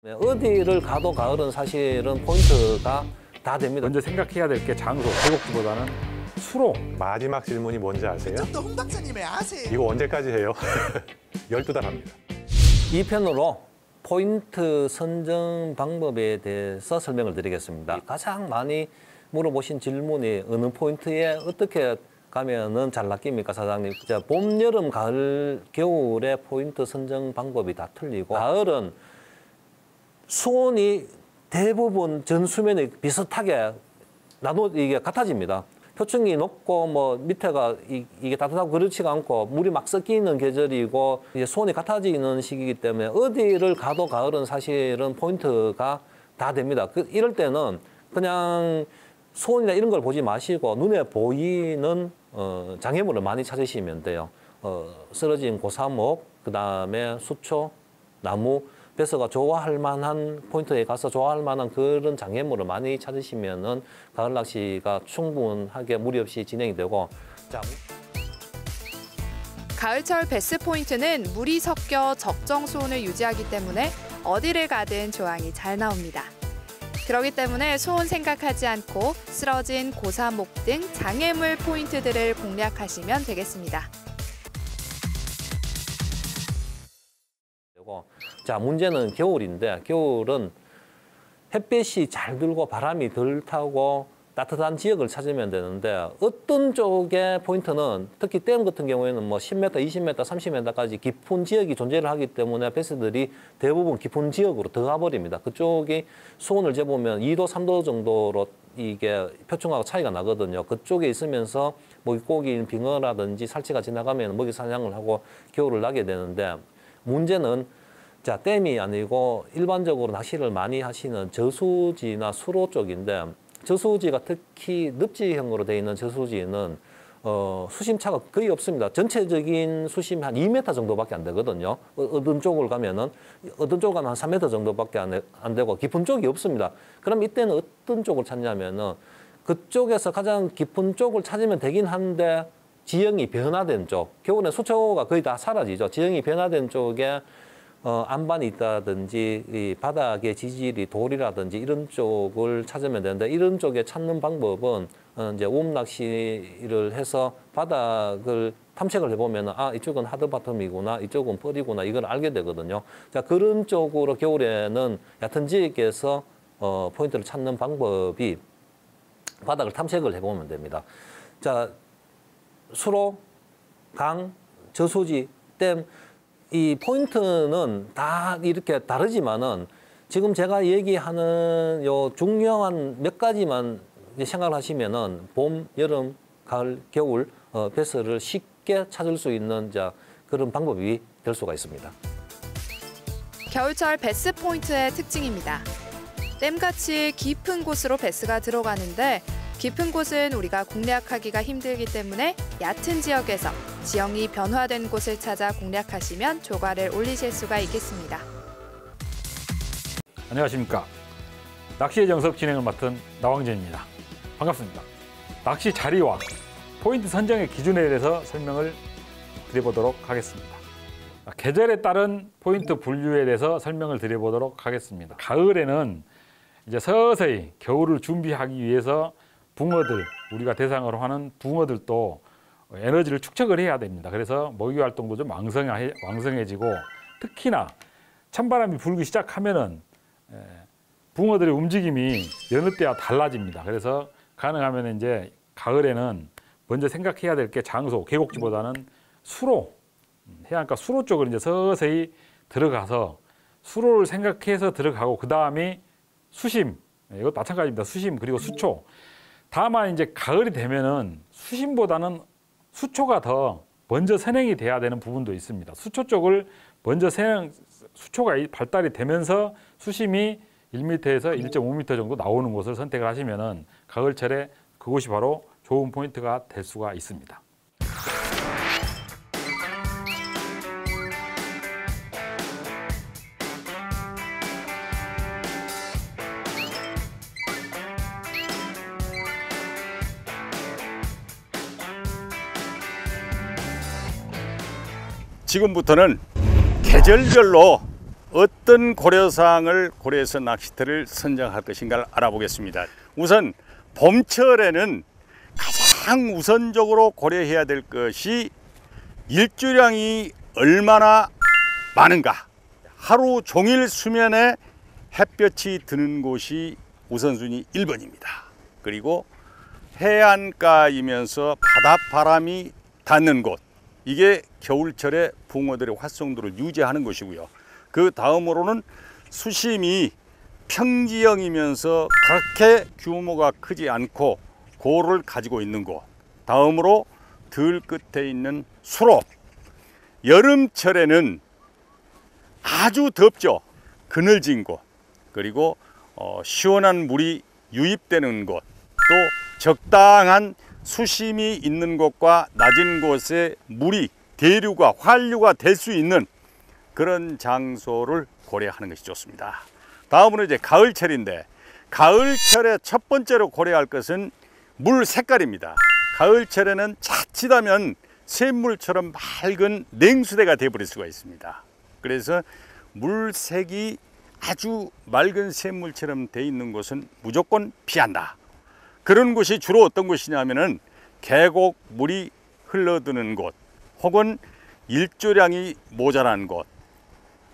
네, 어디를 가도 가을은 사실은 포인트가 다 됩니다. 먼저 생각해야 될 게 장소, 계곡지보다는 수로. 마지막 질문이 뭔지 아세요? 그쪽도 홍 박사님의 아세요? 이거 언제까지 해요? 12달 합니다. 이 편으로 포인트 선정 방법에 대해서 설명을 드리겠습니다. 가장 많이 물어보신 질문이 어느 포인트에 어떻게 가면은 잘 낚입니까, 사장님? 자, 봄, 여름, 가을, 겨울의 포인트 선정 방법이 다 틀리고, 가을은 수온이 대부분 전 수면이 비슷하게 이게 같아집니다. 표층이 높고 뭐 밑에가 이게 따뜻하고 그렇지가 않고 물이 막 섞이는 계절이고 이제 수온이 같아지는 시기이기 때문에 어디를 가도 가을은 사실은 포인트가 다 됩니다. 이럴 때는 그냥 수온이나 이런 걸 보지 마시고 눈에 보이는 장애물을 많이 찾으시면 돼요. 쓰러진 고사목, 그다음에 수초, 나무, 배서가 좋아할 만한 포인트에 가서 좋아할 만한 그런 장애물을 많이 찾으시면은 가을 낚시가 충분하게 무리 없이 진행이 되고. 자, 가을철 베스 포인트는 물이 섞여 적정 수온을 유지하기 때문에 어디를 가든 조항이 잘 나옵니다. 그렇기 때문에 수온 생각하지 않고 쓰러진 고사목 등 장애물 포인트들을 공략하시면 되겠습니다. 자, 문제는 겨울인데 겨울은 햇빛이 잘 들고 바람이 덜 타고 따뜻한 지역을 찾으면 되는데 어떤 쪽의 포인트는 특히 댐 같은 경우에는 뭐 10m, 20m, 30m까지 깊은 지역이 존재를 하기 때문에 배스들이 대부분 깊은 지역으로 들어가 버립니다. 그쪽이 수온을 재보면 2도, 3도 정도로 이게 표층하고 차이가 나거든요. 그쪽에 있으면서 물고기, 빙어라든지 살치가 지나가면 먹이 사냥을 하고 겨울을 나게 되는데 문제는 자, 댐이 아니고 일반적으로 낚시를 많이 하시는 저수지나 수로 쪽인데 저수지가 특히 늪지형으로 되어 있는 저수지는 수심차가 거의 없습니다. 전체적인 수심이 한 2m 정도밖에 안 되거든요. 어떤 쪽을 가면은 어떤 쪽은 한 3m 정도밖에 안 되고 깊은 쪽이 없습니다. 그럼 이때는 어떤 쪽을 찾냐면은 그쪽에서 가장 깊은 쪽을 찾으면 되긴 한데 지형이 변화된 쪽, 겨울에 수초가 거의 다 사라지죠. 지형이 변화된 쪽에 안반이 있다든지 이 바닥의 지질이 돌이라든지 이런 쪽을 찾으면 되는데 이런 쪽에 찾는 방법은 이제 웜 낚시를 해서 바닥을 탐색을 해보면 아, 이쪽은 하드바텀이구나, 이쪽은 뻘이구나 이걸 알게 되거든요. 자, 그런 쪽으로 겨울에는 얕은 지역에서 포인트를 찾는 방법이 바닥을 탐색을 해보면 됩니다. 자, 수로, 강, 저수지, 댐 이 포인트는 다 이렇게 다르지만은 지금 제가 얘기하는 요 중요한 몇 가지만 생각을 하시면은 봄, 여름, 가을, 겨울 배스를 쉽게 찾을 수 있는 그런 방법이 될 수가 있습니다. 겨울철 베스 포인트의 특징입니다. 댐같이 깊은 곳으로 베스가 들어가는데 깊은 곳은 우리가 공략하기가 힘들기 때문에 얕은 지역에서 지형이 변화된 곳을 찾아 공략하시면 조과를 올리실 수가 있겠습니다. 안녕하십니까. 낚시의 정석 진행을 맡은 나왕진입니다. 반갑습니다. 낚시 자리와 포인트 선정의 기준에 대해서 설명을 드려보도록 하겠습니다. 계절에 따른 포인트 분류에 대해서 설명을 드려보도록 하겠습니다. 가을에는 이제 서서히 겨울을 준비하기 위해서 붕어들, 우리가 대상으로 하는 붕어들도 에너지를 축적을 해야 됩니다. 그래서 먹이 활동도 좀 왕성해지고 특히나 찬바람이 불기 시작하면은 붕어들의 움직임이 여느 때와 달라집니다. 그래서 가능하면 이제 가을에는 먼저 생각해야 될 게 장소, 계곡지보다는 수로, 해안가 수로 쪽을 이제 서서히 들어가서 수로를 생각해서 들어가고 그 다음이 수심, 이것도 마찬가지입니다. 수심 그리고 수초. 다만 이제 가을이 되면은 수심보다는 수초가 더 먼저 선행이 돼야 되는 부분도 있습니다. 수초 쪽을 먼저 수초가 발달이 되면서 수심이 1m에서 1.5m 정도 나오는 곳을 선택을 하시면은 가을철에 그곳이 바로 좋은 포인트가 될 수가 있습니다. 지금부터는 계절별로 어떤 고려사항을 고려해서 낚시터를 선정할 것인가를 알아보겠습니다. 우선 봄철에는 가장 우선적으로 고려해야 될 것이 일조량이 얼마나 많은가. 하루 종일 수면에 햇볕이 드는 곳이 우선순위 1번입니다. 그리고 해안가이면서 바닷바람이 닿는 곳, 이게 겨울철에 붕어들의 활성도를 유지하는 것이고요. 그 다음으로는 수심이 평지형이면서 그렇게 규모가 크지 않고 고를 가지고 있는 곳, 다음으로 들 끝에 있는 수로, 여름철에는 아주 덥죠. 그늘진 곳, 그리고 시원한 물이 유입되는 곳, 또 적당한 수심이 있는 곳과 낮은 곳에 물이 대류가 환류가 될 수 있는 그런 장소를 고려하는 것이 좋습니다. 다음으로 이제 가을철인데, 가을철에 첫 번째로 고려할 것은 물 색깔입니다. 가을철에는 자칫하면 샘물처럼 맑은 냉수대가 되어버릴 수가 있습니다. 그래서 물색이 아주 맑은 샘물처럼 돼 있는 곳은 무조건 피한다. 그런 곳이 주로 어떤 곳이냐면은 계곡 물이 흘러드는 곳, 혹은 일조량이 모자란 곳,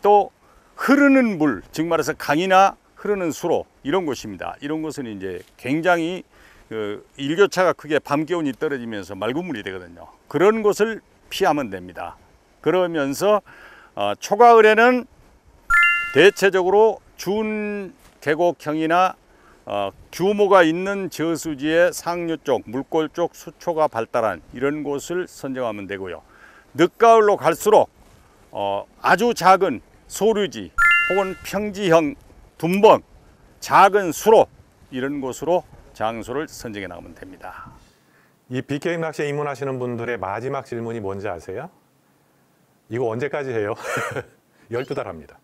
또 흐르는 물, 즉 말해서 강이나 흐르는 수로, 이런 곳입니다. 이런 곳은 이제 굉장히 일교차가 크게 밤 기온이 떨어지면서 맑은 물이 되거든요. 그런 곳을 피하면 됩니다. 그러면서 초가을에는 대체적으로 준 계곡형이나 규모가 있는 저수지의 상류 쪽, 물골 쪽 수초가 발달한 이런 곳을 선정하면 되고요. 늦가을로 갈수록 아주 작은 소류지 혹은 평지형 둔벙, 작은 수로, 이런 곳으로 장소를 선정해 나가면 됩니다. 이 BKM 낚시에 입문하시는 분들의 마지막 질문이 뭔지 아세요? 이거 언제까지 해요? 12달 합니다.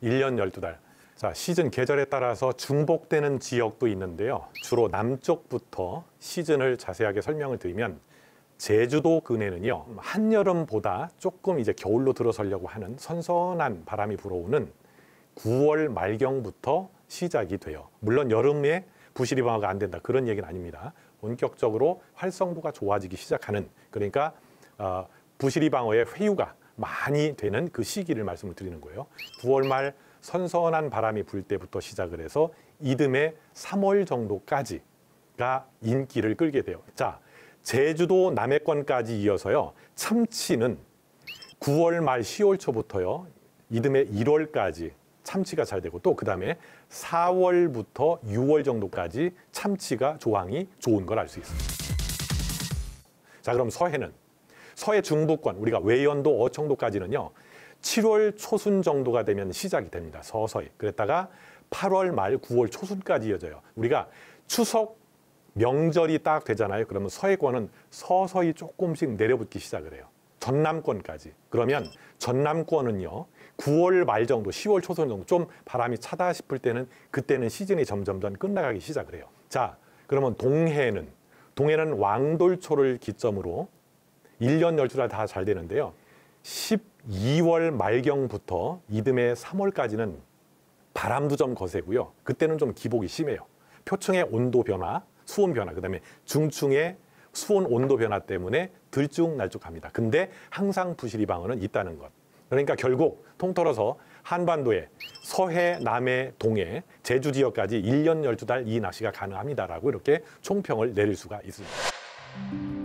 1년 12달. 자, 시즌 계절에 따라서 중복되는 지역도 있는데요. 주로 남쪽부터 시즌을 자세하게 설명을 드리면, 제주도 근해는요, 한여름보다 조금 이제 겨울로 들어서려고 하는 선선한 바람이 불어오는 9월 말경부터 시작이 돼요. 물론 여름에 부시리 방어가 안 된다, 그런 얘기는 아닙니다. 본격적으로 활성도가 좋아지기 시작하는, 그러니까 부시리 방어의 회유가 많이 되는 그 시기를 말씀을 드리는 거예요. 9월 말 선선한 바람이 불 때부터 시작을 해서 이듬해 3월 정도까지가 인기를 끌게 돼요. 자, 제주도 남해권까지 이어서요, 참치는 9월 말 10월 초부터요, 이듬해 1월까지 참치가 잘 되고, 또 그 다음에 4월부터 6월 정도까지 참치가 조항이 좋은 걸 알 수 있습니다. 자, 그럼 서해는, 서해 중부권, 우리가 외연도 어청도까지는요, 7월 초순 정도가 되면 시작이 됩니다. 서서히. 그랬다가 8월 말 9월 초순까지 이어져요. 우리가 추석 명절이 딱 되잖아요. 그러면 서해권은 서서히 조금씩 내려붙기 시작을 해요. 전남권까지. 그러면 전남권은요, 9월 말 정도, 10월 초순 정도 좀 바람이 차다 싶을 때는, 그때는 시즌이 점점점 끝나가기 시작을 해요. 자, 그러면 동해는 왕돌초를 기점으로 1년 12달 다 잘 되는데요. 12월 말경부터 이듬해 3월까지는 바람도 좀 거세고요. 그때는 좀 기복이 심해요. 표층의 온도 변화, 수온 변화, 그다음에 중층의 수온 온도 변화 때문에 들쭉날쭉합니다. 근데 항상 부시리 방어는 있다는 것. 그러니까 결국 통틀어서 한반도에 서해, 남해, 동해, 제주 지역까지 1년 12달 이 낚시가 가능합니다라고 이렇게 총평을 내릴 수가 있습니다.